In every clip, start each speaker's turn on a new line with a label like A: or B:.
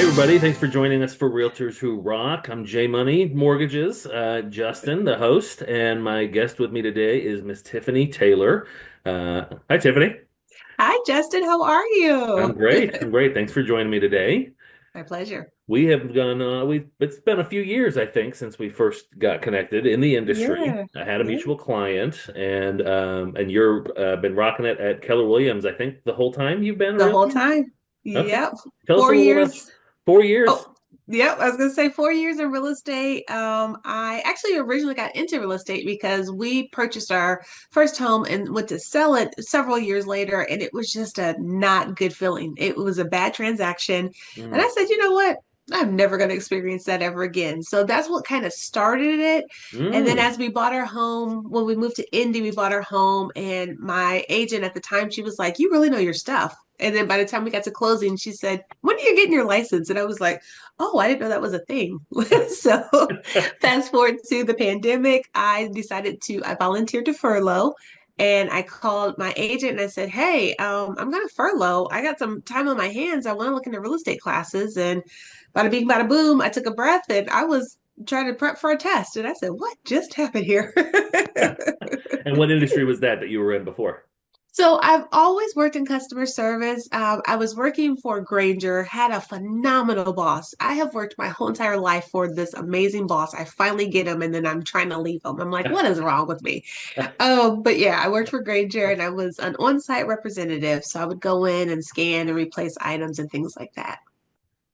A: Hey everybody, thanks for joining us for Realtors Who Rock. I'm Jay Money Mortgages, Justin, the host, and my guest with me today is Miss Tiffany Taylor. Hi Tiffany.
B: Hi, Justin. How are
A: I'm
B: you?
A: great. I'm great. Thanks for joining me today.
B: My pleasure.
A: We have gone, it's been a few years, I think, since we first got connected in the industry.
B: Yeah.
A: I had a
B: Yeah.
A: mutual client and you're been rocking it at Keller Williams, I think, the whole time you've been a
B: The whole
A: realtor.
B: time.
A: Okay.
B: Yep.
A: Tell us a
B: Four
A: little about
B: years.
A: 4 years.
B: Oh, yep. I was gonna say 4 years in real estate. I actually originally got into real estate because we purchased our first home and went to sell it several years later, and it was just a not good feeling. It was a bad transaction. And I
A: Mm.
B: said, you know what? I'm never going to experience that ever again. So that's what kind of started it. And then
A: Mm.
B: as we bought our home, when we moved to Indy, we bought our home, and my agent at the time, she was like, "You really know your stuff." And then by the time we got to closing, she said, "When are you getting your license?" And I was like, "Oh, I didn't know that was a thing." So fast forward to the pandemic, I volunteered to furlough. And I called my agent and I said, "Hey, I'm going to furlough. I got some time on my hands. I want to look into real estate classes." And bada bing, bada boom, I took a breath and I was trying to prep for a test. And I said, "What just happened here?"
A: And what industry was that you were in before?
B: So I've always worked in customer service. I was working for Granger, had a phenomenal boss. I have worked my whole entire life for this amazing boss. I finally get him, and then I'm trying to leave him. I'm like, what is wrong with me? But yeah, I worked for Granger, and I was an on-site representative. So I would go in and scan and replace items and things like that.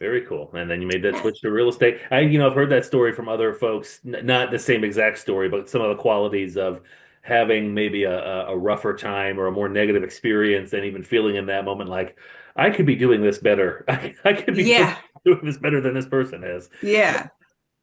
A: Very cool. And then you made that
B: Yeah.
A: switch to real estate. I've heard that story from other folks, not the same exact story, but some of the qualities of having maybe a rougher time or a more negative experience and even feeling in that moment like, I could be doing this better. I could be
B: Yeah.
A: doing this better than this person has.
B: Yeah.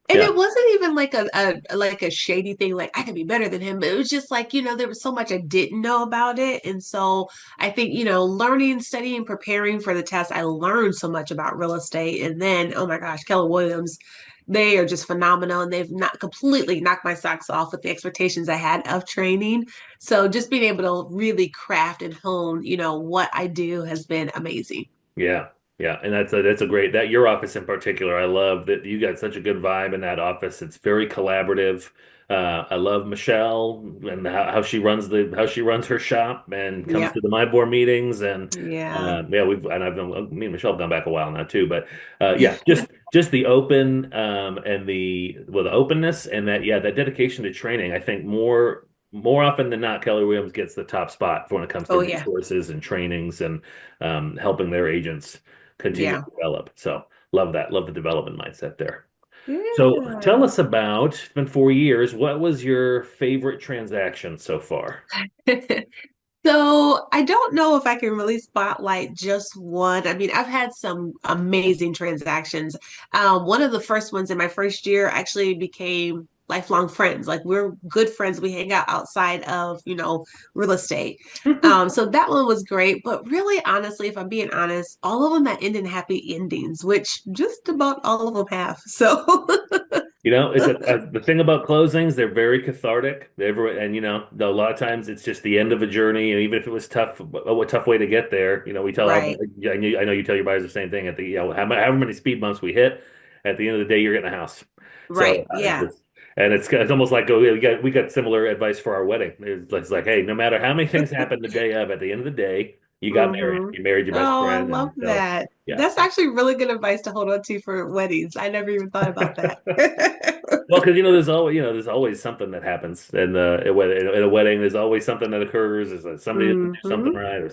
B: And
A: Yeah.
B: it wasn't even like a shady thing, like I could be better than him, but it was just like, there was so much I didn't know about it. And so I think, learning, studying, preparing for the test, I learned so much about real estate. And then, oh my gosh, Keller Williams, they are just phenomenal and they've not completely knocked my socks off with the expectations I had of training. So just being able to really craft and hone, what I do has been amazing.
A: Yeah, yeah, and that's a great that your office in particular. I love that you got such a good vibe in that office. It's very collaborative. I love Michelle and how she runs her shop and comes
B: Yeah.
A: to the my board meetings and
B: Yeah.
A: yeah I've done me and Michelle have gone back a while now too, but yeah, just the open and the openness and that yeah that dedication to training. I think more often than not, Keller Williams gets the top spot for when it comes to
B: Oh yeah.
A: resources and trainings and helping their agents continue to
B: Yeah.
A: develop. So love that. Love the development mindset there. So tell
B: Yeah.
A: us about, it's been 4 years. What was your favorite transaction so far?
B: So I don't know if I can really spotlight just one. I mean, I've had some amazing transactions. One of the first ones in my first year actually became lifelong friends. Like we're good friends. We hang out outside of, real estate. So that one was great. But really, honestly, if I'm being honest, all of them that end in happy endings, which just about all of them have. So
A: The thing about closings, they're very cathartic. And a lot of times it's just the end of a journey. And even if it was tough, a tough way to get there, we tell our,
B: right,
A: yeah, I know you tell your buyers the same thing at the, however many speed bumps we hit, at the end of the day, you're getting a house. So
B: right, yeah,
A: it's almost like we got similar advice for our wedding. It's like, hey, no matter how many things happen the day of, at the end of the day, you got married.
B: hmm.
A: You married your best
B: Oh, I
A: friend,
B: love
A: and so
B: that.
A: yeah.
B: That's actually really good advice to hold on to for weddings. I never even thought about that.
A: Well, because there's always something that happens in a wedding. There's always something that occurs. There's like somebody doesn't do something
B: Hmm.
A: right, or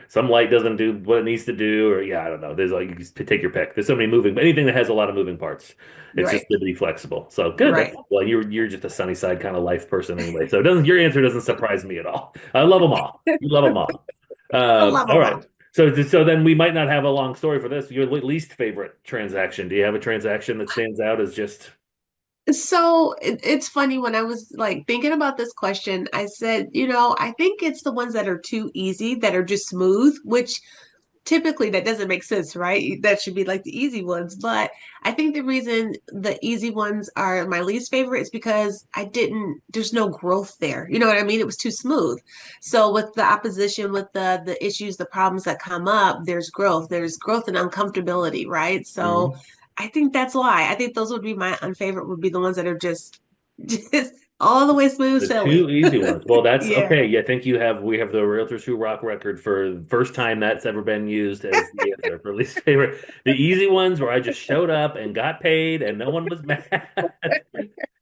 A: some light doesn't do what it needs to do, or yeah, I don't know. There's like you just take your pick. There's so many anything that has a lot of moving parts. It's just
B: Right,
A: good to be flexible. So good.
B: right.
A: Well, you're just a sunny side kind of life person anyway. So your answer doesn't surprise me at all. I love them all. You love them all.
B: I love
A: All
B: them
A: right.
B: all.
A: So then we might not have a long story for this. Your least favorite transaction. Do you have a transaction that stands out as just
B: So it's funny when I was like thinking about this question, I said, I think it's the ones that are too easy, that are just smooth, which typically that doesn't make sense, right? That should be like the easy ones. But I think the reason the easy ones are my least favorite is because there's no growth there. You know what I mean? It was too smooth. So with the opposition, with the issues, the problems that come up, there's growth. There's growth and uncomfortability, right? So
A: Mhm.
B: I think that's why. I think those would be my unfavorite would be the ones that are just just all the way smooth
A: The
B: sailing.
A: two easy ones. Well, that's
B: Yeah.
A: okay. Yeah, I think we have the Realtors Who Rock record for the first time that's ever been used as the answer for least favorite. The easy ones where I just showed up and got paid and no one was mad.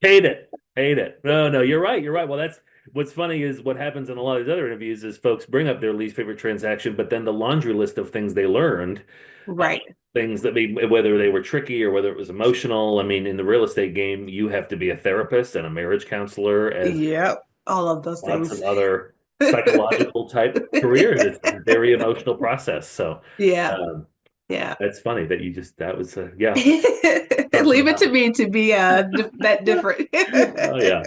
A: Hate it. Hate it. No, no, you're right. You're right. Well, that's what's funny is what happens in a lot of these other interviews is folks bring up their least favorite transaction, but then the laundry list of things they learned, uh,
B: Right.
A: things that whether they were tricky or whether it was emotional. I mean, in the real estate game, you have to be a therapist and a marriage counselor as
B: Yep. All of those
A: lots
B: things.
A: of other psychological type careers. It's a very emotional process. So,
B: Yeah.
A: um,
B: Yeah.
A: that's funny that you just that was yeah, sharp on
B: Leave it to
A: that
B: me to be that
A: one.
B: different.
A: Oh yeah.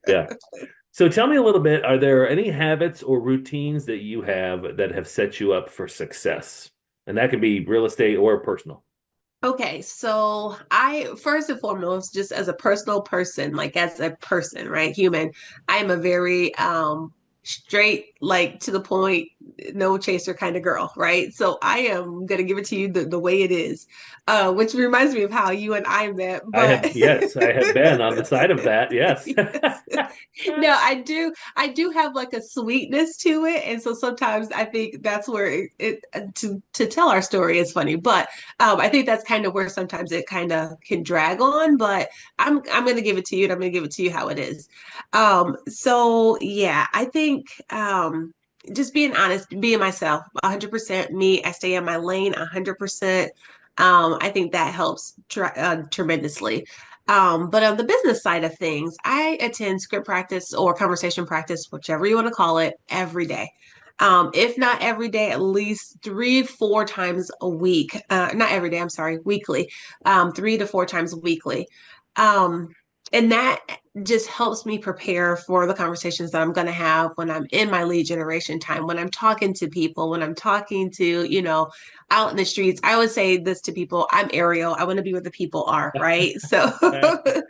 A: Yeah. So tell me a little bit, are there any habits or routines that you have that have set you up for success? And that can be real estate or personal.
B: Okay, so I first and foremost, just as a personal person, like as a person, right, human, I'm a very straight, like to the point, no chaser kind of girl, right? So I am gonna give it to you the way it is, which reminds me of how you and I met,
A: I
B: but
A: have, yes, I have been on the side of that. Yes.
B: yes. No, I do have like a sweetness to it, and so sometimes I think that's where to tell our story is funny, but I think that's kind of where sometimes it kind of can drag on, but I'm gonna give it to you, and I'm gonna give it to you how it is. So yeah, I think just being honest, being myself, 100% me. I stay in my lane, 100%. I think that helps tremendously. But on the business side of things, I attend script practice or conversation practice, whichever you want to call it, every day. If not every day, at least 3, 4 times a week. Not every day, I'm sorry, weekly. 3 to 4 times weekly. Um, and that just helps me prepare for the conversations that I'm going to have when I'm in my lead generation time, when I'm talking to people, when I'm talking to, out in the streets. I always say this to people, I'm Ariel. I want to be where the people are, right? So,
A: So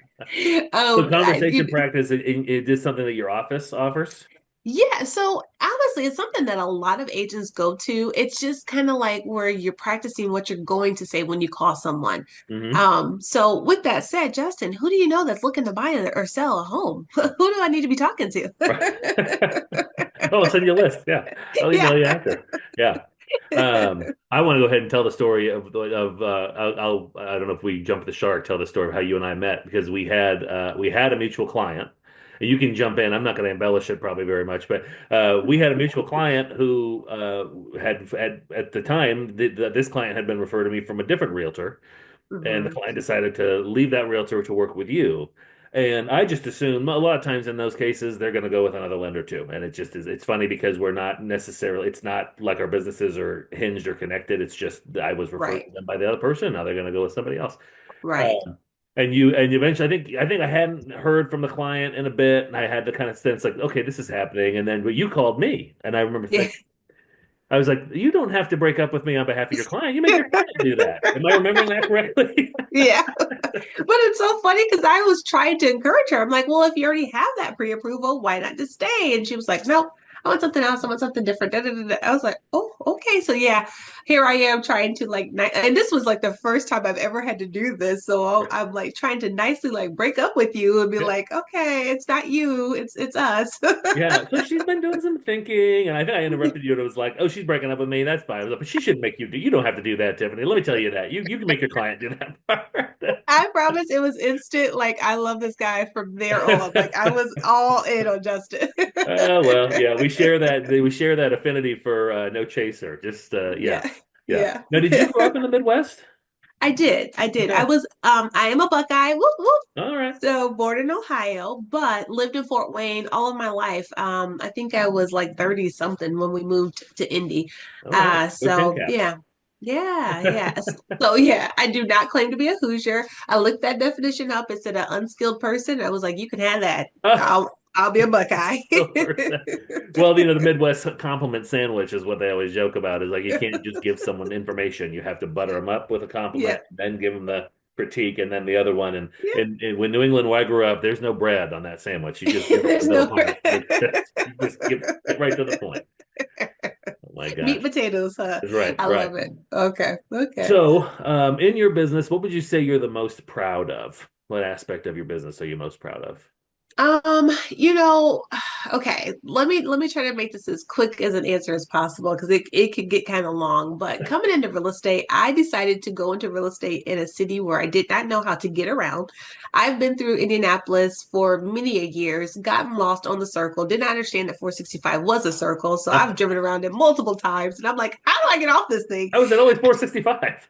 B: I,
A: conversation
B: you,
A: practice, it is something that your office offers?
B: yeah, so honestly, it's something that a lot of agents go to. It's just kind of like where you're practicing what you're going to say when you call someone.
A: Hmm.
B: So with that said, Justin, who do you know that's looking to buy or sell a home? Who do I need to be talking to?
A: Oh, I'll send you a list. Yeah. I'll email you
B: Yeah.
A: after. Yeah. I want to go ahead and tell the story I don't know if we jump the shark, tell the story of how you and I met because we had a mutual client. And you can jump in. I'm not going to embellish it probably very much, but we had a mutual client who had at the time this client had been referred to me from a different realtor, and the
B: Mhm.
A: client decided to leave that realtor to work with you. And I just assume a lot of times in those cases they're going to go with another lender too. And it just is. It's funny because we're not necessarily. It's not like our businesses are hinged or connected. It's just I was referred to
B: Right.
A: them by the other person. Now they're going to go with somebody else.
B: Right.
A: Um, and eventually I think I hadn't heard from the client in a bit, and I had to kind of sense like, okay, this is happening. And then but you called me, and I remember
B: Yeah.
A: thinking. I was like, you don't have to break up with me on behalf of your client. You make your client do that. Am I remembering that correctly?
B: Yeah. But it's so funny because I was trying to encourage her. I'm like, well, if you already have that pre-approval, why not just stay? And she was like, no, I want something else. I want something different. Da, da, da, da. I was like, oh, okay. So yeah, here I am trying to like, and this was like the first time I've ever had to do this. So I'm like trying to nicely like break up with you and be
A: Yeah.
B: like, okay, it's not you, it's us.
A: Yeah, so she's been doing some thinking, and I think I interrupted you, and it was like, "Oh, she's breaking up with me. That's fine." I was like, but she shouldn't make you do. You don't have to do that, Tiffany. Let me tell you that you can make your client do that
B: I promise it was instant. Like I love this guy from there on. Like I
A: part.
B: was all in on Justin.
A: Oh well, yeah, we share that affinity for no chaser. Just yeah,
B: Yeah,
A: yeah.
B: yeah.
A: Now, did you grow up in the Midwest?
B: I did. I did.
A: Okay,
B: I am a Buckeye. Whoop, whoop.
A: all right,
B: So born in Ohio, but lived in Fort Wayne all of my life. I think I was like 30 something when we moved to Indy.
A: all right. Go Tin
B: So
A: Caps.
B: yeah. Yeah, yeah. So yeah, I do not claim to be a Hoosier. I looked that definition up. It said an unskilled person. I was like, you can have that. I'll be a Buckeye.
A: So works. Well, the Midwest compliment sandwich is what they always joke about. Is like you can't just give someone information. You have to butter them up with a
B: Yeah,
A: compliment, then give them the critique, and then the other one. And,
B: yeah.
A: and when New England, where I grew up, there's no bread on that sandwich. You just give them the
B: There's
A: middle
B: no
A: part. You just get right to the point. Oh my
B: meat
A: gosh.
B: potatoes, huh?
A: That's right,
B: I
A: right.
B: love it. Okay, okay.
A: So, in your business, what would you say you're the most proud of? What aspect of your business are you most proud of?
B: You know, okay, let me try to make this as quick as an answer as possible because it could get kind of long. But coming into real estate, I decided to go into real estate in a city where I did not know how to get around. I've been through Indianapolis for many a years, gotten lost on the circle, did not understand that 465 was a circle, so I've driven around it multiple times, and I'm like, how do I get off this thing?
A: I was at always 465.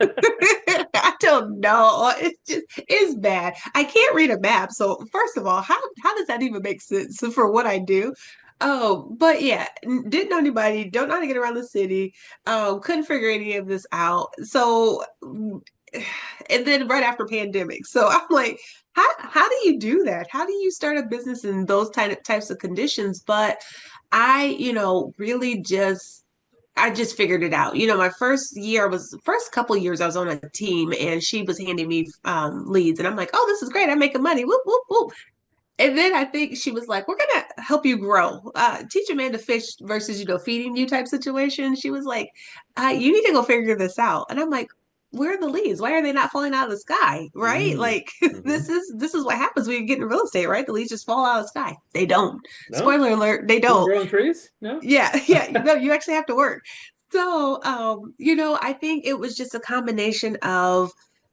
B: I don't know. It's bad. I can't read a map. So first of all, how does that even make sense for what I do? Oh, but yeah, didn't know anybody, don't know how to get around the city, couldn't figure any of this out. So and then right after pandemic. So I'm like, how do you do that? How do you start a business in those types of conditions? But really I just figured it out. My first couple years I was on a team and she was handing me leads and I'm like, oh, this is great. I'm making money. Whoop, whoop, whoop. And then I think she was like, we're gonna help you grow. Teach a man to fish versus, feeding you type situation. She was like, you need to go figure this out. And I'm like, where are the leads? Why are they not falling out of the sky? Right?
A: Mm.
B: Like
A: Hmm.
B: this is what happens when you get into real estate, right? The leads just fall out of the sky. They don't.
A: No?
B: Spoiler alert, they
A: You don't
B: don't.
A: grow on trees? No?
B: Yeah, yeah, no, you actually have to work. So, I think it was just a combination of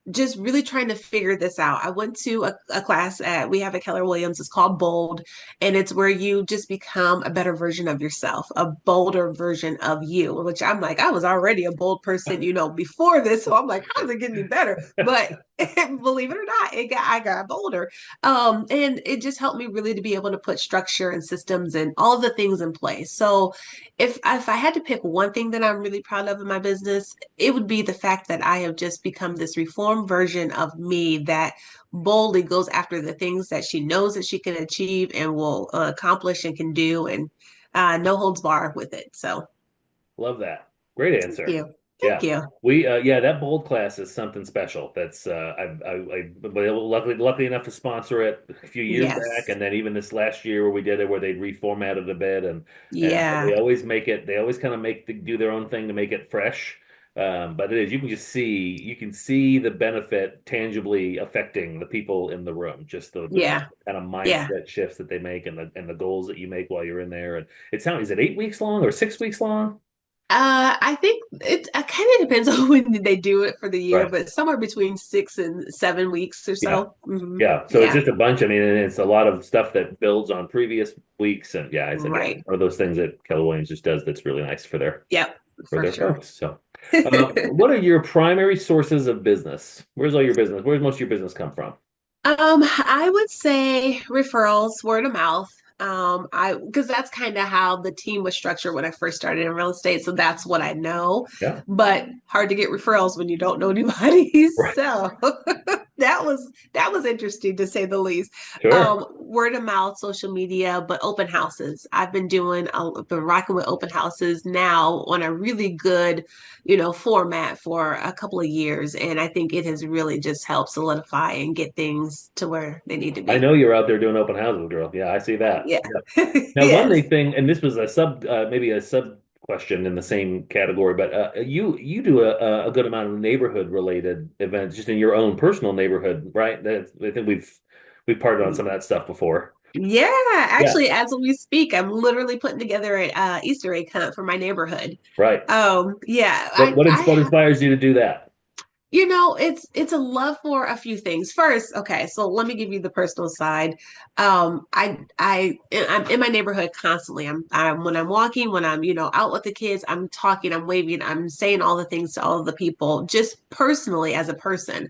B: just really trying to figure this out. I went to a class we have at Keller Williams. It's called Bold, and it's where you just become a better version of yourself, a bolder version of you, which I'm like, I was already a bold person, before this. So I'm like, how does it get any better? But believe it or not, I got bolder. And it just helped me really to be able to put structure and systems and all of the things in place. So if I had to pick one thing that I'm really proud of in my business, it would be the fact that I have just become this reformed version of me that boldly goes after the things that she knows that she can achieve and will accomplish and can do, and no holds bar with it. So
A: Love that. Great
B: thank
A: answer.
B: you. Thank
A: Yeah.
B: you.
A: Yeah, that bold class is something special. That's I was luckily enough to sponsor it a few years back,
B: Yes.
A: and then even this last year where we did it, where they reformatted a bit, and
B: Yeah.
A: they always kind of do their own thing to make it fresh. But it is you can see the benefit tangibly affecting the people in the room, just the
B: Yeah.
A: kind of
B: Yeah.
A: mindset shifts that they make and the goals that you make while you're in there. And is it 8 weeks long or 6 weeks long?
B: I think it kind of depends on when they do it for the year,
A: Right.
B: but somewhere between 6 and 7 weeks or
A: Yeah.
B: so.
A: Yeah. So it's
B: Yeah,
A: just a bunch. I mean, and it's a lot of stuff that builds on previous weeks. And yeah, it's again
B: right.
A: one of those things that Keller Williams just does that's really nice
B: Yep,
A: for
B: for
A: their
B: sure.
A: folks. So, what are your primary sources of business? Where's all your business? Where's most of your business come from?
B: I would say referrals, word of mouth. Because that's kind of how the team was structured when I first started in real estate. So that's what I know.
A: Yeah.
B: But hard to get referrals when you don't know anybody.
A: Right.
B: So that was interesting to say the least.
A: Sure.
B: Word of mouth, social media, but open houses. Been rocking with open houses now on a really good, format for a couple of years. And I think it has really just helped solidify and get things to where they need to
A: I
B: be.
A: know you're out there doing open houses, girl. Yeah, I see that.
B: Yeah.
A: Yeah. Now, one
B: Yes.
A: neat thing, and this was maybe a sub question in the same category, but you do a good amount of neighborhood related events just in your own personal neighborhood, right? I think we've partnered on some of that stuff before.
B: Yeah.
A: Yeah,
B: Actually, as we speak, I'm literally putting together a Easter egg hunt for my neighborhood.
A: right.
B: Yeah,
A: What inspires you to do that?
B: it's a love for a few things. First, okay, so let me give you the personal side. I'm in my neighborhood constantly. I'm when I'm walking, when I'm out with the kids, I'm talking, I'm waving, I'm saying all the things to all of the people, just personally as a person.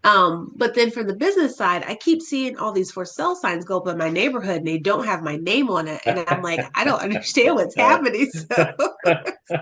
B: But then from the business side, I keep seeing all these for sale signs go up in my neighborhood, and they don't have my name on it, and I'm like, I don't understand what's happening. So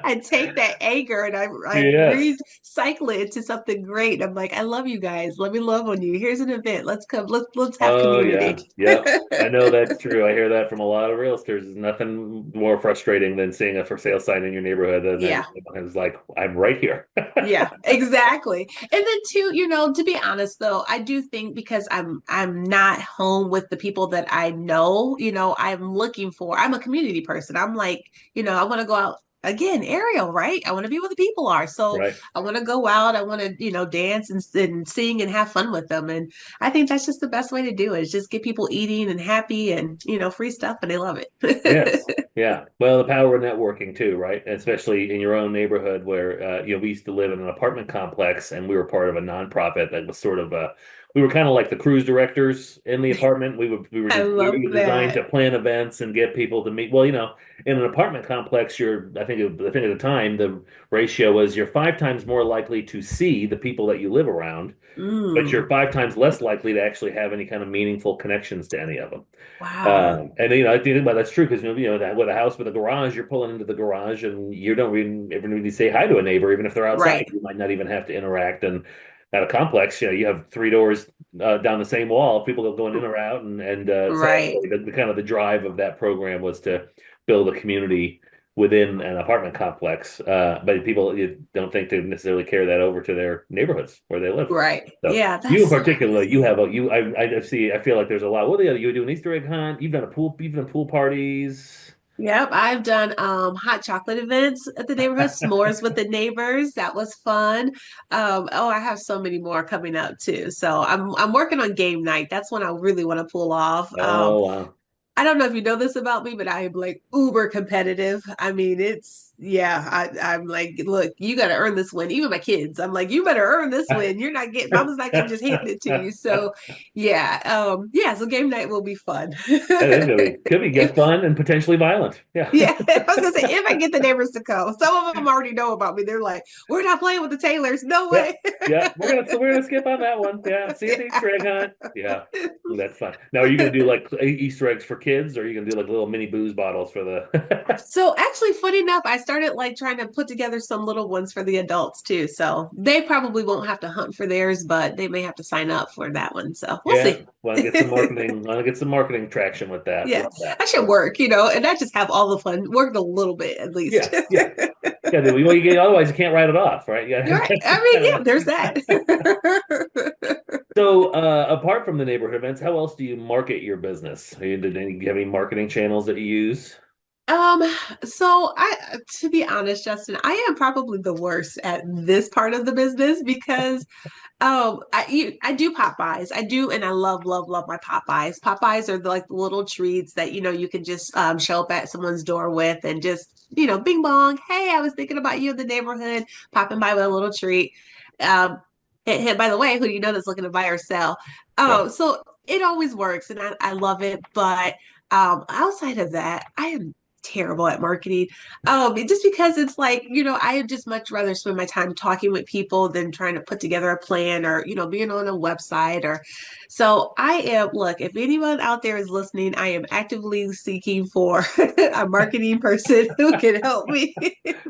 B: I take that anger and I
A: Yes.
B: recycle it into something great. I'm like, I love you guys. Let me love on you. Here's an event. Let's come. Let's have
A: Oh
B: community.
A: yeah, yep. I know that's true. I hear that from a lot of realtors. There's nothing more frustrating than seeing a for sale sign in your neighborhood, and then
B: Yeah.
A: it's like, I'm right here.
B: Yeah, exactly. And then too, to be honest though, I do think because I'm not home with the people that I know, I'm a community person. I'm like, I want to go out again, Ariel, right? I want to be where the people are. So
A: Right.
B: I want to go out, I want to, dance and sing and have fun with them. And I think that's just the best way to do it, is just get people eating and happy and, free stuff and they love
A: Yes.
B: it.
A: Yeah. Well, the power of networking too, right? And especially in your own neighborhood where we used to live in an apartment complex and we were part of a nonprofit that was sort of we were kind of like the cruise directors in the apartment.
B: I
A: We
B: love
A: were designed
B: that.
A: to plan events and get people to meet. Well, in an apartment complex, I think at the time the ratio was you're 5 times more likely to see the people that you live around, but you're
B: Mm,
A: 5 times less likely to actually have any kind of meaningful connections to any of them.
B: wow.
A: And I think about that's true because that with a house with a garage, you're pulling into the garage and you don't even ever really say hi to a neighbor, even if they're outside.
B: Right.
A: You might not even have to interact. And at a complex, you have three doors down the same wall. People go going in or out, and so
B: Right.
A: anyway, the kind of the drive of that program was to build a community within an apartment complex. But people you don't think to necessarily carry that over to their neighborhoods where they live.
B: Right.
A: So
B: Yeah,
A: you in
B: that's so
A: particular, you
B: crazy.
A: have a you I see I feel like there's a lot. What are the other you do an Easter egg hunt? You've done pool parties.
B: Yep, I've done hot chocolate events at the neighborhood, s'mores with the neighbors. That was fun. Oh, I have so many more coming up too. So I'm working on game night. That's when I really want to pull off.
A: Oh wow.
B: I don't know if you know this about me, but I am like uber competitive. I mean, I'm like, look, you got to earn this win. Even my kids, I'm like, you better earn this win. Mama's not gonna just hand it to you. So, yeah. So game night will be fun.
A: That is gonna be could be
B: If
A: get fun and potentially violent. Yeah.
B: Yeah, I was gonna say if I get the neighbors to come, some of them already know about me. They're like, "We're not playing with the Taylors, no
A: Yeah.
B: way."
A: Yeah. We're gonna skip on that one. Yeah. See you at the
B: Yeah.
A: Easter egg hunt. Yeah. That's fun. Now, are you gonna do like Easter eggs for kids, or are you gonna do like little mini booze bottles for the?
B: So actually, funny enough, I started like trying to put together some little ones for the adults too. So they probably won't have to hunt for theirs, but they may have to sign up for that one. So we'll
A: Yeah.
B: see.
A: Want to get some marketing? Want to get some marketing traction with that?
B: Yeah,
A: Love that.
B: I should work, and not just have all the fun, work a little bit at least.
A: Yeah. Yeah. Yeah. Well, otherwise you can't write it off, right? Yeah.
B: You're right. I mean, yeah, there's that.
A: So, apart from the neighborhood events, how else do you market your business? Do you have any marketing channels that you use?
B: Um, so to be honest, Justin, I am probably the worst at this part of the business because I do Popeyes. I do, and I love, love, love my Popeyes. Popeyes are like the little treats that you can just show up at someone's door with and just bing bong. Hey, I was thinking about you in the neighborhood, popping by with a little treat. Um, and by the way, who do you know that's looking to buy or sell?
A: Yeah.
B: So it always works, and I love it. But outside of that, I am terrible at marketing. Just because it's like, I would just much rather spend my time talking with people than trying to put together a plan or, being on a website or look, if anyone out there is listening, I am actively seeking for a marketing person who can help me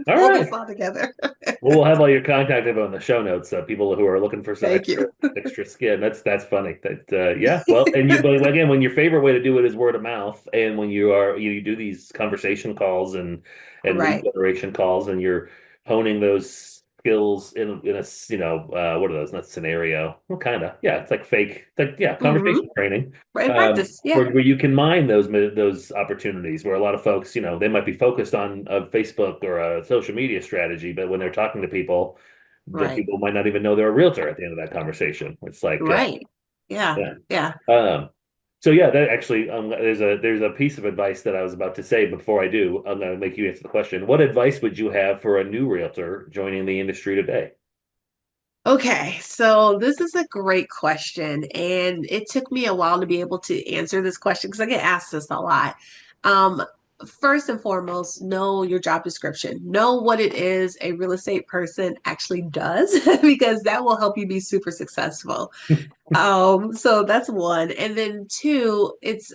A: All
B: pull this
A: right.
B: all together.
A: Well, we'll have all your contact info in the show notes. People who are looking for some
B: Thank
A: extra
B: you.
A: extra skin. That's funny. Yeah. Well, but again, when your favorite way to do it is word of mouth, and when you do these conversation calls and lead
B: Right.
A: generation calls, and you're honing those skills in a what are those? Not scenario. Well, kind of. Yeah. It's like fake. It's like yeah,
B: Hmm.
A: conversation training.
B: Right. Practice. Yeah.
A: Where you can mine those opportunities where a lot of folks, they might be focused on a Facebook or a social media strategy, but when they're talking to people, the
B: Right.
A: people might not even know they're a realtor at the end of that conversation. It's like,
B: Right. Yeah.
A: yeah.
B: Yeah.
A: Um, so yeah, that actually, there's a piece of advice that I was about to say before I do. I'm going to make you answer the question. What advice would you have for a new realtor joining the industry today?
B: Okay, so this is a great question, and it took me a while to be able to answer this question because I get asked this a lot. Um, First and foremost, know your job description. Know what it is a real estate person actually does because that will help you be super successful. So that's one. And then two, it's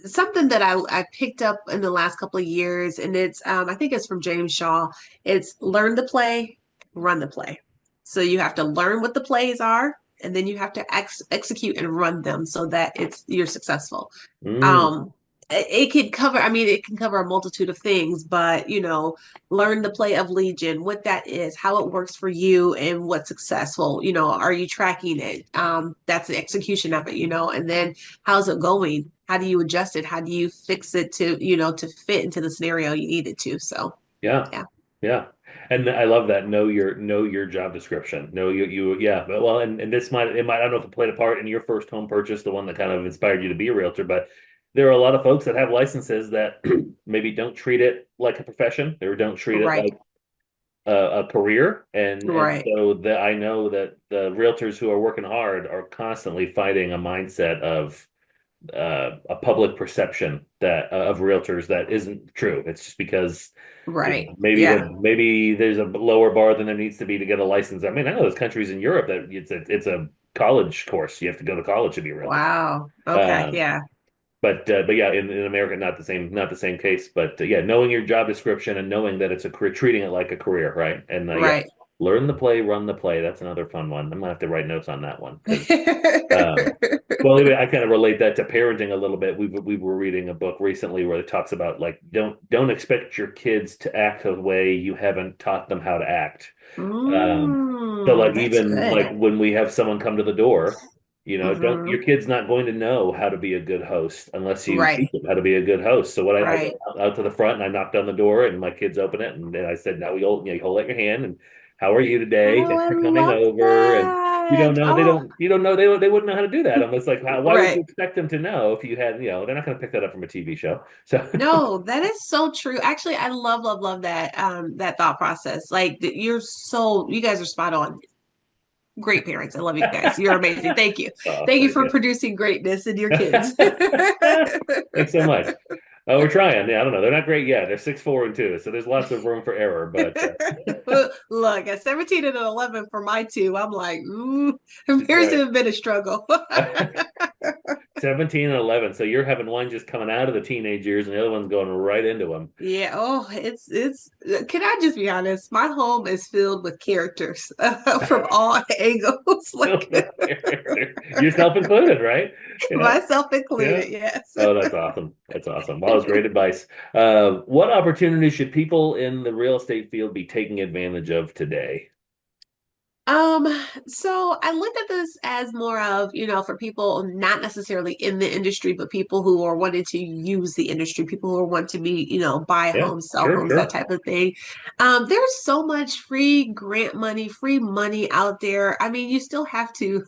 B: something that I picked up in the last couple of years, and it's I think it's from James Shaw. It's learn the play, run the play. So you have to learn what the plays are, and then you have to execute and run them so that you're successful.
A: Mm,
B: um it can cover, I mean, it can cover a multitude of things, but learn the play of Legion, what that is, how it works for you, and what's successful. Are you tracking it? That's the execution of it, and then how's it going? How do you adjust it? How do you fix it to to fit into the scenario you need it to? So
A: yeah.
B: yeah.
A: Yeah. And I love that. Know your job description. Yeah. But well, and this I don't know if it played a part in your first home purchase, the one that kind of inspired you to be a realtor, but there are a lot of folks that have licenses that maybe don't treat it like a profession or don't treat it
B: Right.
A: like a career. And
B: Right.
A: so that I know that the realtors who are working hard are constantly fighting a mindset of a public perception that of realtors that isn't true. It's just because
B: Right. Yeah.
A: maybe there's a lower bar than there needs to be to get a license. I mean, I know there's countries in Europe that it's a college course. You have to go to college to be a realtor.
B: Wow. Okay.
A: Um,
B: Yeah.
A: but yeah, in America, not the same case. But yeah, knowing your job description and knowing that it's a career, treating it like a career, right? And yeah,
B: Right.
A: learn the play, run the play. That's another fun one. I'm gonna have to write notes on that one because um, well, anyway, I kind of relate that to parenting a little bit. We were reading a book recently where it talks about like don't expect your kids to act the way you haven't taught them how to act. Um, so like
B: That's
A: even like
B: good.
A: when we have someone come to the door, don't
B: Hmm.
A: your kid's not going to know how to be a good host unless you
B: Right.
A: teach them how to be a good host. So what I
B: Right.
A: went out to the front and I knocked on the door and my kids open it and then I said, now you hold out your hand and how are you today?
B: Oh,
A: Thanks
B: I
A: for coming
B: love
A: over. And you
B: that.
A: don't know,
B: Oh,
A: they wouldn't know how to do that. I'm just like, why would you
B: right.
A: expect them to know if you had, they're not going to pick that up from a TV show. So
B: No, that is so true. Actually, I love, love, love that thought process. Like you guys are spot on. Great parents. I love you guys. You're amazing. Thank you.
A: oh,
B: Thank you
A: thank
B: for
A: you.
B: producing greatness in your kids.
A: Thanks so much. We're trying. Yeah, I don't know. They're not great yet. They're 6'4" and 2, so there's lots of room for error. But
B: Look, at 17 and an 11 for my two, I'm like, appears to
A: right,
B: have been a struggle.
A: 17 and 11. So you're having one just coming out of the teenage years, and the other one's going right into them.
B: Yeah, oh, it's can I just be honest? My home is filled with characters from all angles, like
A: Yourself included, right? Yeah,
B: myself
A: yeah.
B: included, yes.
A: Oh, that's awesome. That's awesome. Well, that was great advice. What opportunities should people in the real estate field be taking advantage of today?
B: Um, so I look at this as more of, for people not necessarily in the industry, but people who are wanting to use the industry, people who are want to be, buy
A: Yeah,
B: homes, sell
A: sure,
B: homes, that
A: sure.
B: type of thing. There's so much free grant money, free money out there. I mean, you still have to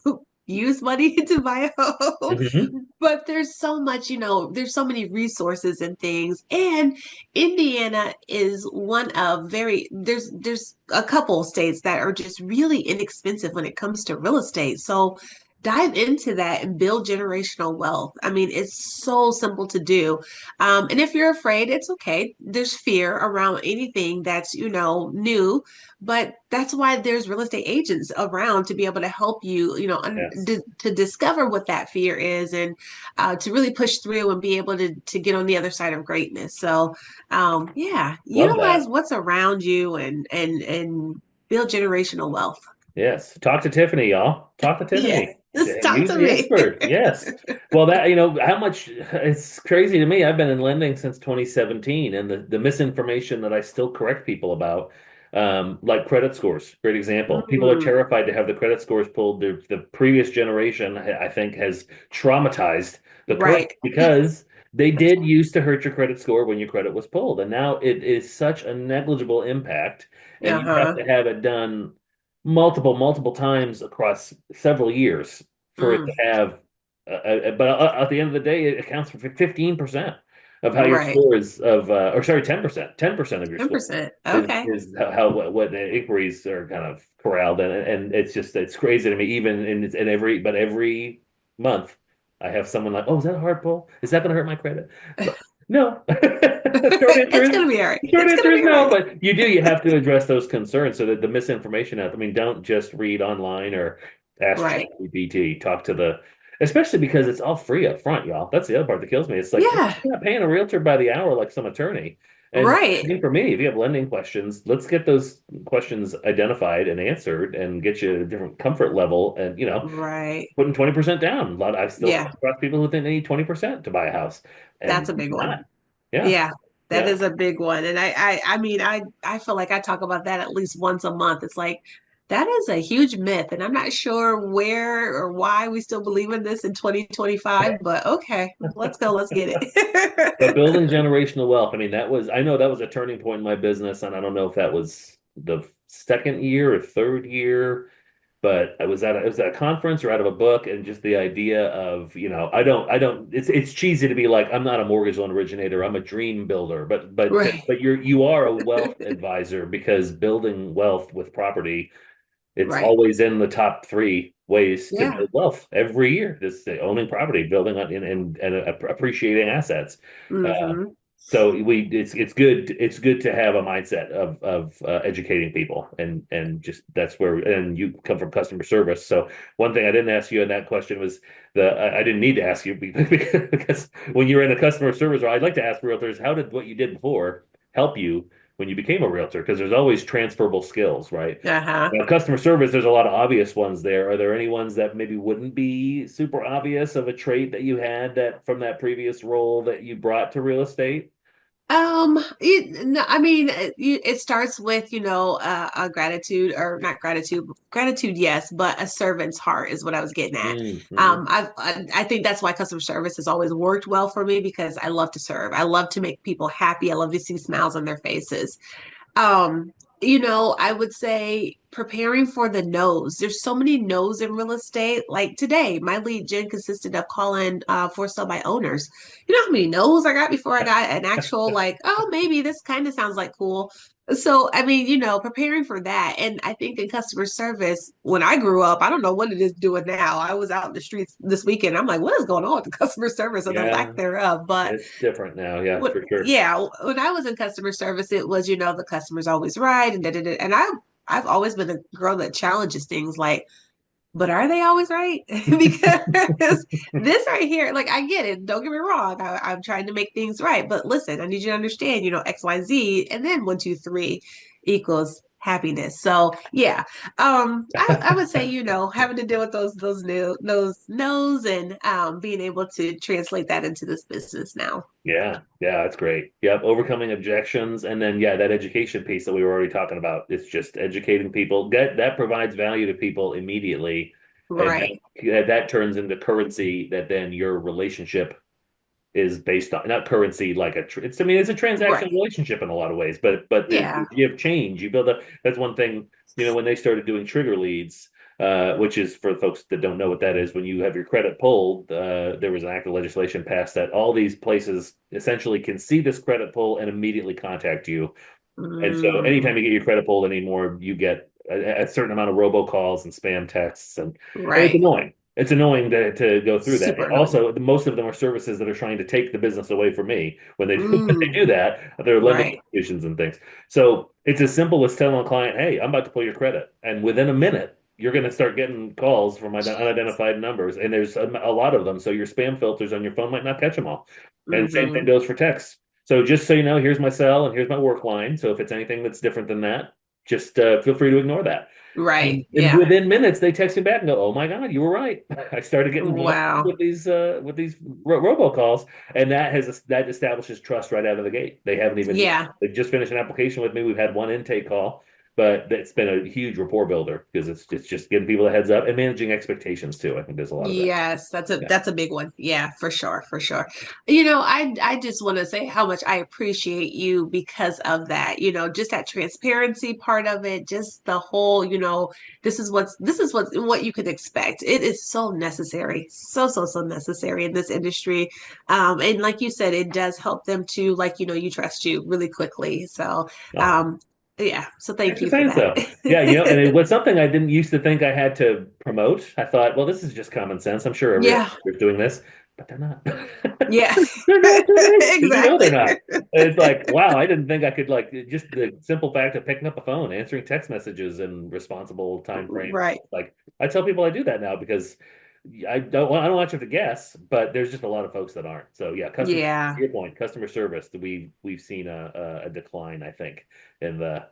B: use money to buy a home,
A: Hmm.
B: but there's so much, there's so many resources and things. And Indiana is one of there's a couple states that are just really inexpensive when it comes to real estate. So dive into that and build generational wealth. I mean, it's so simple to do. And if you're afraid, it's okay. There's fear around anything that's, new, but that's why there's real estate agents around to be able to help you,
A: Yes.
B: to discover what that fear is, and to really push through and be able to get on the other side of greatness. So, yeah,
A: Love
B: utilize
A: that.
B: what's around you and build generational wealth.
A: Yes. Talk to Tiffany, y'all. Talk to
B: Yes,
A: Tiffany.
B: just talk
A: Use
B: to
A: the
B: me.
A: expert. Yes. Well, how much it's crazy to me. I've been in lending since 2017, and the misinformation that I still correct people about, like credit scores, great example. People are
B: Mm,
A: terrified to have the credit scores pulled. The previous generation, I think, has traumatized the current
B: right.
A: because they
B: That's
A: did used to hurt your credit score when your credit was pulled, and now it is such a negligible impact, and you have
B: uh-huh.
A: to have it done multiple times across several years for it to
B: Mm,
A: have but at the end of the day it accounts for 15% of how your
B: right.
A: score is or sorry, 10% of your score
B: 10%.
A: is
B: Okay.
A: what the inquiries are kind of corralled and it's crazy to me even in every month I have someone like, oh, is that a hard pull, is that going to hurt my credit? It's like, no. short answer
B: It's
A: is
B: gonna be all right.
A: Short
B: It's
A: answer
B: gonna
A: is
B: be all
A: no,
B: right.
A: but you have to address those concerns so that the misinformation out. I mean, don't just read online or ask
B: Right.
A: ChatGPT. Talk to especially because it's all free up front, y'all. That's the other part that kills me. It's like
B: Yeah.
A: you're not paying a realtor by the hour like some attorney. And
B: Right.
A: I think for me, if you have lending questions, let's get those questions identified and answered and get you a different comfort level. And,
B: Right.
A: putting 20% down. I still come
B: Yeah,
A: across people who think they need 20% to buy a house.
B: that's
A: And
B: a big one.
A: not. Yeah.
B: Yeah, that
A: Yeah.
B: is a big one. And I mean, I feel like I talk about that at least once a month. It's like that is a huge myth, and I'm not sure where or why we still believe in this in 2025, but okay, let's go, let's get
A: But
B: it.
A: building generational wealth, I mean, I know that was a turning point in my business. And I don't know if that was the second year or third year, but it was at a conference or out of a book, and just the idea of, it's cheesy to be like, I'm not a mortgage loan originator, I'm a dream builder,
B: Right,
A: you are a wealth advisor, because building wealth with property, it's
B: right.
A: always in the top three ways to
B: Yeah.
A: build wealth every year. This owning property, building on and appreciating assets. Uh,
B: Hmm.
A: so it's good to have a mindset of educating people, and just that's where, and you come from customer service. So one thing I didn't ask you in that question was I didn't need to ask you because when you're in a customer service role, I'd like to ask realtors, how did what you did before help you when you became a realtor? Because there's always transferable skills, right?
B: Uh-huh.
A: Now, customer service, there's a lot of obvious ones there. Are there any ones that maybe wouldn't be super obvious of a trait that you had that from that previous role that you brought to real estate?
B: No, I mean, it starts with, a gratitude or not gratitude, gratitude, yes, but a servant's heart is what I was getting at.
A: Mm-hmm.
B: I think that's why customer service has always worked well for me because I love to serve. I love to make people happy. I love to see smiles on their faces. Um, I would say preparing for the no's. There's so many no's in real estate. Like today, my lead gen consisted of calling for sale by owners. You know how many no's I got before I got an actual like, oh, maybe this kind of sounds like cool. So, I mean, preparing for that. And I think in customer service, when I grew up, I don't know what it is doing now. I was out in the streets this weekend. I'm like, what is going on with the customer service or the
A: Yeah,
B: lack thereof? But
A: it's different now. Yeah,
B: what,
A: for sure.
B: yeah, when I was in customer service, it was, the customer's always right. And, da, da, da. And I've always been a girl that challenges things like, but are they always right? Because this right here, like I get it. Don't get me wrong. I'm trying to make things right. But listen, I need you to understand, XYZ, and then one, two, three equals happiness. So yeah. I would say, having to deal with those new those no's and being able to translate that into this business now.
A: Yeah, yeah, that's great. Yep, overcoming objections, and then yeah, that education piece that we were already talking about. It's just educating people. That provides value to people immediately, and
B: Right.
A: that turns into currency that then your relationship is based on, not currency like it's, I mean, it's a transactional
B: Right.
A: relationship in a lot of ways, but
B: Yeah.
A: you have change, you build up. That's one thing, when they started doing trigger leads, which is, for folks that don't know what that is, when you have your credit pulled, there was an act of legislation passed that all these places essentially can see this credit pull and immediately contact you. And so
B: Mm,
A: anytime you get your credit pulled anymore, you get a certain amount of robocalls and spam texts, and it's
B: right.
A: annoying. It's annoying to go through that.
B: Super
A: And
B: annoying.
A: also, most of them are services that are trying to take the business away from me. When they when they
B: Mm,
A: do that, they're lending
B: right.
A: institutions and things. So it's as simple as telling a client, "Hey, I'm about to pull your credit," and within a minute, you're going to start getting calls from unidentified numbers, and there's a lot of them. So your spam filters on your phone might not catch them all. And same thing
B: Hmm.
A: goes for text. So just so you know, here's my cell and here's my work line. So if it's anything that's different than that, just feel free to ignore that.
B: Right.
A: And
B: Yeah.
A: within minutes, they text me back and go, "Oh my God, you were right." I started getting blocked
B: Wow.
A: with these robocalls, and that establishes trust right out of the gate.
B: Yeah.
A: They've just finished an application with me. We've had one intake call, but it's been a huge rapport builder because it's just giving people a heads up and managing expectations too. I think there's a lot of that.
B: Yes,
A: Yeah.
B: that's a big one. Yeah, for sure, for sure. I just want to say how much I appreciate you because of that. Just that transparency part of it, just the whole, this is what you could expect. It is so necessary. So, so, so necessary in this industry. And like you said, it does help them to like, you trust you really quickly. So,
A: Oh,
B: um yeah, so thank you for
A: exercise
B: that.
A: though. Yeah, and it was something I didn't used to think I had to promote. I thought, well, this is just common sense. I'm sure every
B: Yeah.
A: other is doing this, but they're not.
B: Yeah.
A: They're not doing it. You know they're
B: Exactly.
A: not. It's like, wow, I didn't think I could, like, just the simple fact of picking up a phone, answering text messages in responsible time frames.
B: Right.
A: Like, I tell people I do that now because I don't want you to guess, but there's just a lot of folks that aren't. So yeah, customer, to
B: Yeah.
A: your point, customer service, we've seen a decline, I think, in the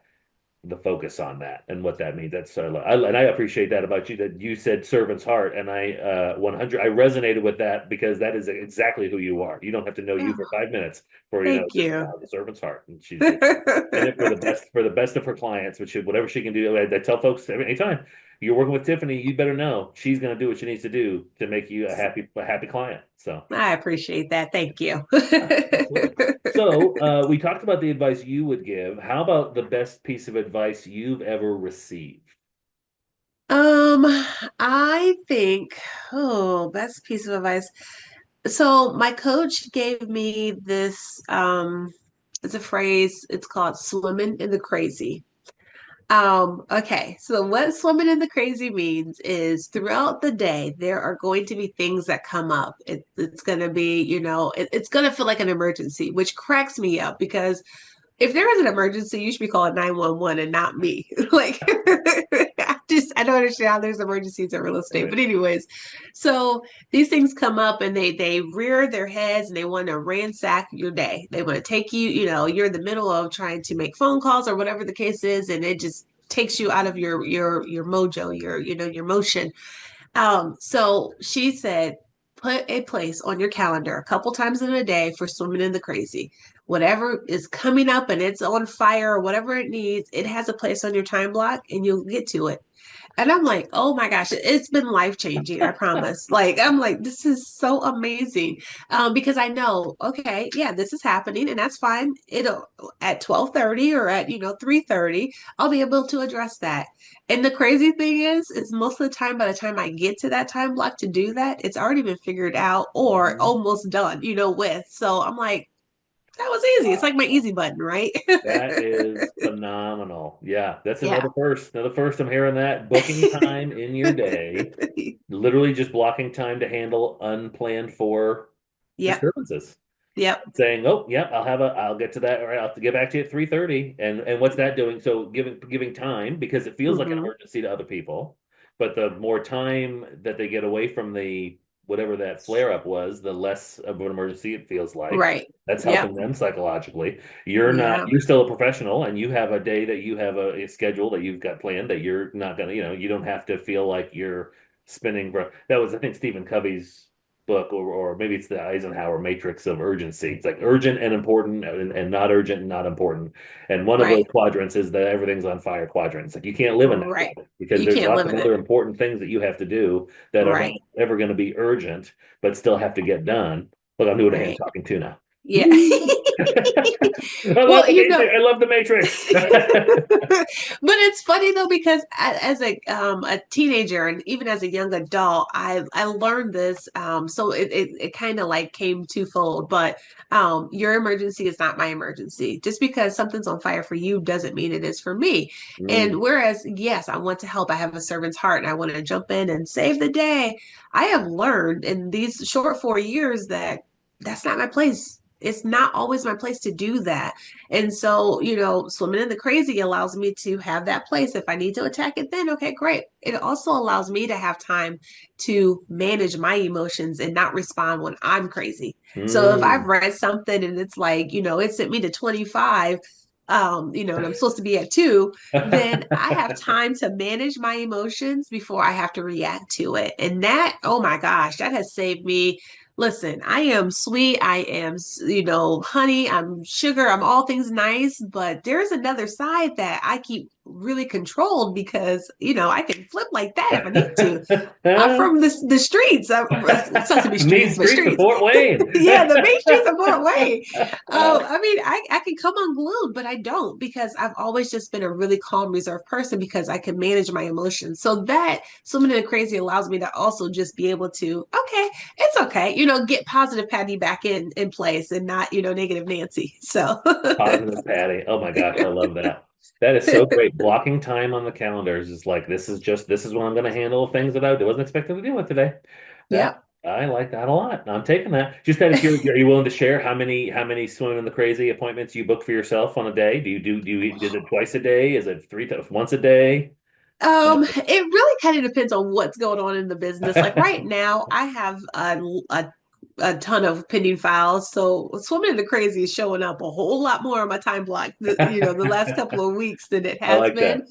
A: focus on that and what that means. That's and I appreciate that about you, that you said servant's heart, and I 100 I resonated with that because that is exactly who you are. You don't have to know you for
B: Oh,
A: 5 minutes for
B: thank
A: just
B: you.
A: wow, the servant's heart, and she's just in it for the best of her clients, which whatever she can do. I tell folks anytime you're working with Tiffany, you better know she's going to do what she needs to do to make you a happy client. So
B: I appreciate that. Thank you.
A: yeah, absolutely. So we talked about the advice you would give. How about the best piece of advice you've ever received?
B: Um, I think, best piece of advice. So my coach gave me this, it's a phrase, it's called swimming in the crazy. Okay, so what swimming in the crazy means is throughout the day, there are going to be things that come up. It's going to be, it's going to feel like an emergency, which cracks me up because if there is an emergency, you should be calling 911 and not me. Like, I don't understand how there's emergencies in real estate.
A: Right.
B: But anyways, so these things come up and they rear their heads and they want to ransack your day. They want to take you, you're in the middle of trying to make phone calls or whatever the case is, and it just takes you out of your mojo, your motion. So she said, put a place on your calendar a couple times in a day for swimming in the crazy. Whatever is coming up and it's on fire or whatever it needs, it has a place on your time block and you'll get to it. And I'm like, oh my gosh, it's been life changing. I promise. Like, I'm like, this is so amazing. Because I know, okay, yeah, this is happening and that's fine. It'll at 12:30 or at, 3:30, I'll be able to address that. And the crazy thing is most of the time, by the time I get to that time block to do that, it's already been figured out or
A: Mhm.
B: almost done, with. So I'm like, that was easy. It's like
A: Wow.
B: my easy button, right?
A: That is phenomenal. Yeah, that's
B: Yeah.
A: another first. Another first I'm hearing that. Booking time in your day, literally just blocking time to handle unplanned for
B: Yep.
A: disturbances.
B: Yep.
A: Saying, "Oh, yeah, I'll get to that. All right, I'll get back to you at 3:30." And what's that doing? So giving time because it feels like an
B: Hmm.
A: emergency to other people, but the more time that they get away from the whatever that flare up was, the less of an emergency it feels like.
B: Right.
A: That's helping
B: Yep.
A: them psychologically.
B: Yeah.
A: You're still a professional and you have a day that you have a schedule that you've got planned that you're not gonna, you don't have to feel like you're spinning. That was, I think, Stephen Covey's book, or maybe it's the Eisenhower matrix of urgency. It's like urgent and important and not urgent and not important. And one of those
B: Right.
A: quadrants is the everything's on fire quadrant. It's like you can't live in that
B: Right.
A: quadrant because
B: You
A: there's
B: can't
A: lots
B: live
A: of
B: in it.
A: other important things that you have to do that are not
B: Right.
A: ever going to be urgent, but still have to get done. Look, I'm doing a hand
B: Right.
A: talking too now.
B: Yeah.
A: I love
B: Well,
A: the Matrix. I love the Matrix.
B: but it's funny though because as a teenager and even as a young adult, I learned this. So it kind of like came twofold. But your emergency is not my emergency. Just because something's on fire for you doesn't mean it is for me.
A: Mm,
B: And whereas yes, I want to help. I have a servant's heart and I want to jump in and save the day. I have learned in these short 4 years that that's not my place. It's not always my place to do that. And so, swimming in the crazy allows me to have that place. If I need to attack it, then okay, great. It also allows me to have time to manage my emotions and not respond when I'm crazy. So if I've
A: mm.
B: read something and it's like, it sent me to 25, and I'm supposed to be at 2, then I have time to manage my emotions before I have to react to it. And that, oh my gosh, that has saved me. Listen, I am sweet. I am, honey. I'm sugar. I'm all things nice. But there's another side that I keep really controlled because, I can flip like that if I need to. I'm from the streets. It's not to be
A: Mean
B: streets, but
A: streets of
B: streets.
A: Fort Wayne.
B: Yeah, the main streets of Fort Wayne. I mean, I can come unglued, but I don't because I've always just been a really calm, reserved person because I can manage my emotions. So that swimming in the crazy allows me to also just be able to, okay, it's okay, get positive Patty back in place and not, negative Nancy. So
A: Positive Patty. Oh my gosh, I love that. That is so great. Blocking time on the calendars is like this is when I'm going to handle things that I wasn't expecting to deal with today. That
B: yep.
A: I like that a lot. I'm taking that. Just out of curiosity, are you willing to share how many swimming in the crazy appointments you book for yourself on a day? Do you is it twice a day? Is it once a day?
B: It really kind of depends on what's going on in the business. Like right now, I have a ton of pending files. So swimming in the crazy is showing up a whole lot more on my time block, the last couple of weeks than it
A: I
B: has
A: like that.
B: been.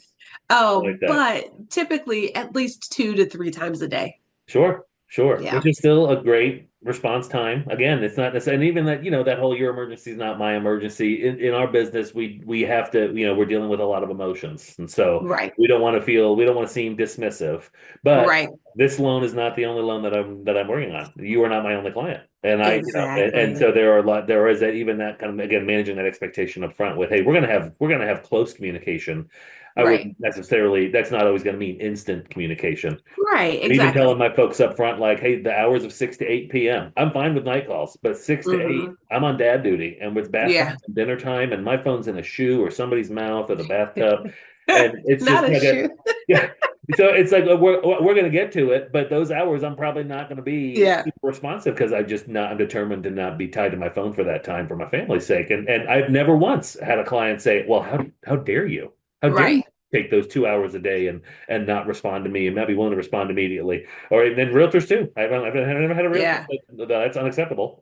A: I like that.
B: But typically at least 2 to 3 times a day.
A: Sure, sure.
B: Yeah.
A: Which is still a great response time. Again, it's not necessarily, and even that, that whole your emergency is not my emergency. In our business, we have to, we're dealing with a lot of emotions. And so
B: Right.
A: we don't want to seem dismissive. But
B: Right.
A: this loan is not the only loan that I'm working on. You are not my only client. And and
B: Exactly.
A: so there is that even that kind of again managing that expectation up front with, hey, we're gonna have close communication. I
B: Right.
A: wouldn't necessarily, that's not always going to mean instant communication.
B: Right.
A: I'm even telling
B: Exactly.
A: my folks up front, like, hey, the hours of 6 to 8 p.m. I'm fine with night calls, but 6 to 8,
B: Hmm.
A: I'm on dad duty. And with bath time
B: Yeah.
A: and dinner time, and my phone's in a shoe or somebody's mouth or the bathtub. And it's
B: Not
A: just
B: a
A: like
B: shoe.
A: yeah. So it's like we're going to get to it, but those hours I'm probably not going to be
B: Yeah.
A: super responsive because I'm determined to not be tied to my phone for that time for my family's sake. And I've never once had a client say, well, how dare you? How dare you
B: Right.
A: take those 2 hours a day and not respond to me and not be willing to respond immediately? Or then realtors too. I've never had a realtor
B: Yeah.
A: say that's unacceptable.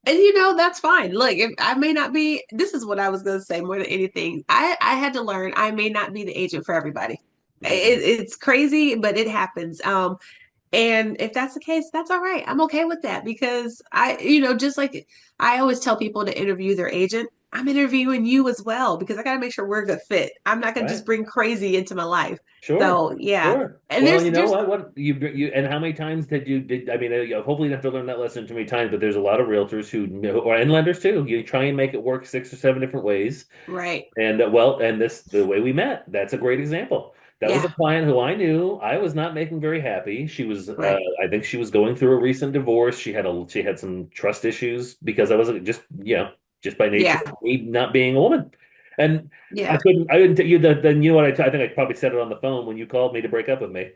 B: And that's fine. Look, if I may not be, this is what I was going to say more than anything. I had to learn I may not be the agent for everybody.
A: Mhm.
B: It's crazy, but it happens. And if that's the case, that's all right. I'm okay with that because just like I always tell people to interview their agent, I'm interviewing you as well because I got to make sure we're a good fit. I'm not going to just
A: Right.
B: bring crazy into my life.
A: Sure,
B: So yeah,
A: sure.
B: and
A: Well,
B: there's
A: you know
B: there's
A: what you and how many times did I mean, hopefully you don't have to learn that lesson too many times, but there's a lot of realtors who know, or and lenders too. You try and make it work 6 or 7 different ways.
B: right.
A: And and this the way we met, that's a great example. That was a
B: Yeah,
A: client who I knew I was not making very happy. She was,
B: right.
A: I think she was going through a recent divorce. She had some trust issues because I wasn't just by nature
B: Yeah,
A: of me not being a woman. And
B: yeah.
A: I didn't tell you that. Then you know what I think I probably said it on the phone when you called me to break up with me.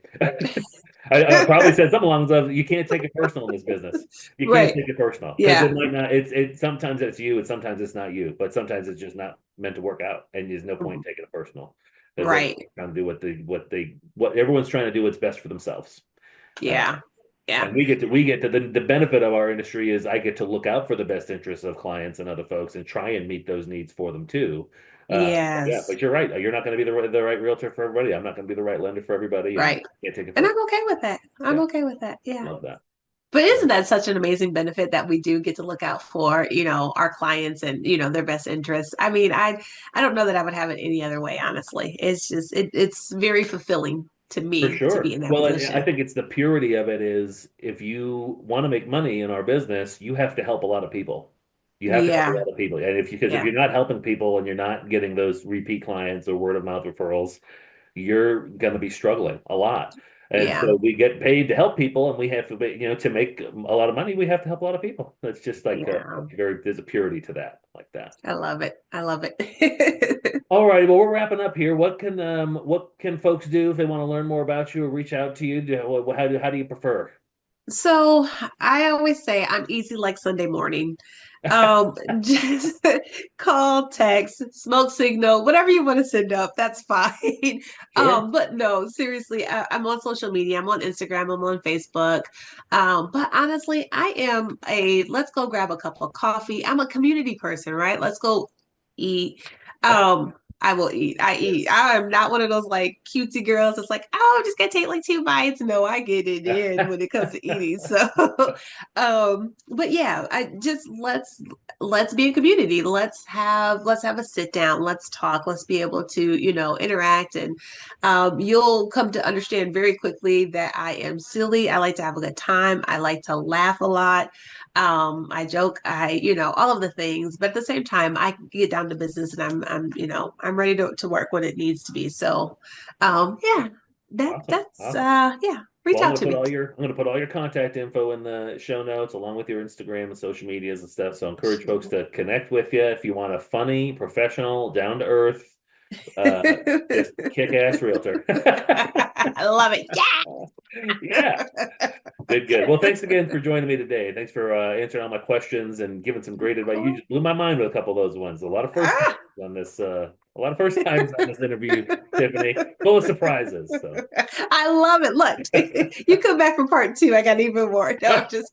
A: I probably said something along the lines of, "You can't take it personal in this business. You can't
B: Right.
A: take it personal because it
B: Yeah.
A: might not. It's sometimes it's you and sometimes it's not you, but sometimes it's just not meant to work out, and there's no point
B: Mhm.
A: taking it personal because everyone's
B: Right.
A: trying to do what everyone's trying to do what's best for themselves. Uh,
B: Yeah.
A: and
B: Yeah.
A: we get to the benefit of our industry is I get to look out for the best interests of clients and other folks and try and meet those needs for them too. Yeah,
B: Yes.
A: but you're right. You're not going to be the right realtor for everybody. I'm not going to be the right lender for everybody, and
B: Right.
A: can't take it
B: And
A: personal.
B: I'm okay with that. I'm
A: Yeah,
B: okay with that. Yeah.
A: love that.
B: But
A: Love
B: isn't
A: that.
B: that such an amazing benefit that we do get to look out for, our clients and, their best interests? I mean, I don't know that I would have it any other way, honestly. It's just it's very fulfilling to
A: For
B: me to be
A: sure.
B: in that
A: Well, and I
B: position.
A: think it's the purity of it is if you want to make money in our business, you have to help a lot of people. You have to help a
B: Yeah.
A: lot of people. And because if
B: Yeah.
A: you're not helping people and you're not getting those repeat clients or word of mouth referrals, you're going to be struggling a lot. And
B: Yeah.
A: so we get paid to help people and we have to be, to make a lot of money, we have to help a lot of people. It's just like
B: Yeah.
A: there's a purity to that, like that.
B: I love it. I love it.
A: All right, well, we're wrapping up here. What can folks do if they want to learn more about you or reach out to you? How do you prefer?
B: So I always say I'm easy like Sunday morning. Just call, text, smoke signal, whatever you want to send up, that's fine.
A: Sure.
B: But no, seriously, I'm on social media. I'm on Instagram. I'm on Facebook. But honestly, I am a let's go grab a cup of coffee. I'm a community person, right? Let's go eat. I will eat. I eat.
A: Yes.
B: I am not one of those like cutesy girls. It's like, oh, I'm just gonna take like 2 bites. No, I get it in when it comes to eating. So but yeah, I just let's be a community. Let's have a sit down. Let's talk. Let's be able to, interact. And you'll come to understand very quickly that I am silly. I like to have a good time. I like to laugh a lot. I joke, all of the things, but at the same time, I get down to business and I'm ready to work when it needs to be. So, yeah,
A: Awesome.
B: that's,
A: Awesome.
B: yeah, reach
A: Well,
B: out to me.
A: I'm gonna put all your contact info in the show notes along with your Instagram and social medias and stuff. So I encourage folks to connect with you if you want a funny, professional, down to earth, uh, just kick ass realtor.
B: I love it.
A: Yeah.
B: Yeah.
A: Good, good. Well, thanks again for joining me today. Thanks for answering all my questions and giving some great advice. You just blew my mind with a couple of those ones. A lot of first times
B: Ah.
A: on this, a lot of first times on this interview, Tiffany. Full of surprises. So
B: I love it. Look, you come back for part two. I got even more. No, just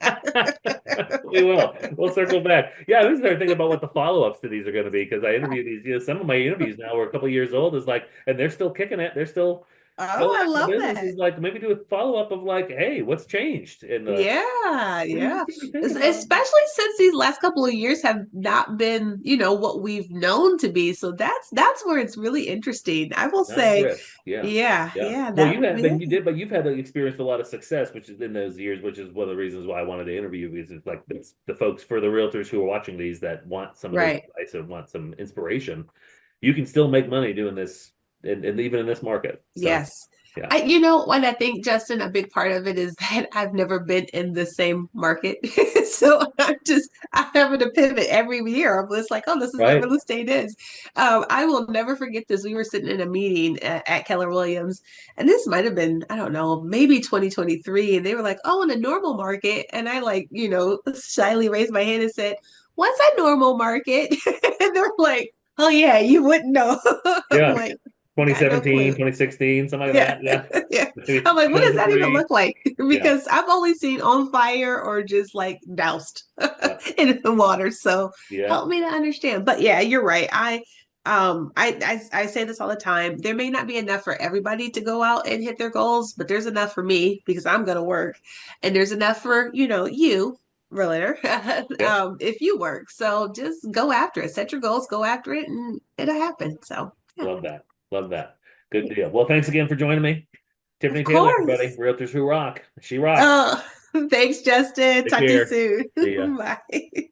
A: we will. We'll circle back. Yeah, this is our thing about what the follow-ups to these are going to be because I interview these. Some of my interviews now are a couple of years old. Is like, and they're still kicking it. They're still
B: oh,
A: killing
B: I
A: it in the
B: love
A: business.
B: that.
A: Is like maybe do a follow-up of like, hey, what's changed? And
B: Yeah,
A: you
B: yeah.
A: just got to think about it.
B: Especially since these last couple of years have not been, what we've known to be. So that's where it's really interesting. I will
A: Not
B: say,
A: brisk. Yeah.
B: yeah,
A: Yeah.
B: yeah,
A: Well,
B: that
A: then you
B: really,
A: did, but you've had experienced a lot of success, which is in those years, which is one of the reasons why I wanted to interview you, because it's like the folks for the realtors who are watching these that want some of this
B: right.
A: advice and want some inspiration. You can still make money doing this and even in this market. So
B: Yes.
A: yeah.
B: What I think, Justin, a big part of it is that I've never been in the same market. So I'm having to pivot every year. I'm just like, oh, this is what
A: Right.
B: real estate is. I will never forget this. We were sitting in a meeting at Keller Williams, and this might have been, I don't know, maybe 2023. And they were like, oh, in a normal market. And I like, shyly raised my hand and said, what's a normal market? And they're like, oh yeah, you wouldn't know. I'm
A: Yeah.
B: like, got no
A: 2017,
B: clue.
A: 2016, something like
B: Yeah.
A: that. Yeah.
B: Yeah.
A: Maybe
B: I'm like, what does that even
A: 2003.
B: look like?
A: Yeah.
B: Because I've only seen on fire or just like doused
A: Yeah.
B: in the water. So
A: Yeah.
B: help me to understand. But yeah, you're right. I say this all the time. There may not be enough for everybody to go out and hit their goals, but there's enough for me because I'm gonna work. And there's enough for, you, realtor,
A: Yeah.
B: if you work. So just go after it. Set your goals, go after it, and it'll happen. So yeah.
A: Love that. Love that. Good deal. Well, thanks again for joining me.
B: Of
A: Tiffany Taylor, everybody.
B: course.
A: Realtors Who Rock. She rocks.
B: Oh, thanks, Justin.
A: Take
B: Talk to you
A: care.
B: soon.
A: See ya.
B: Bye.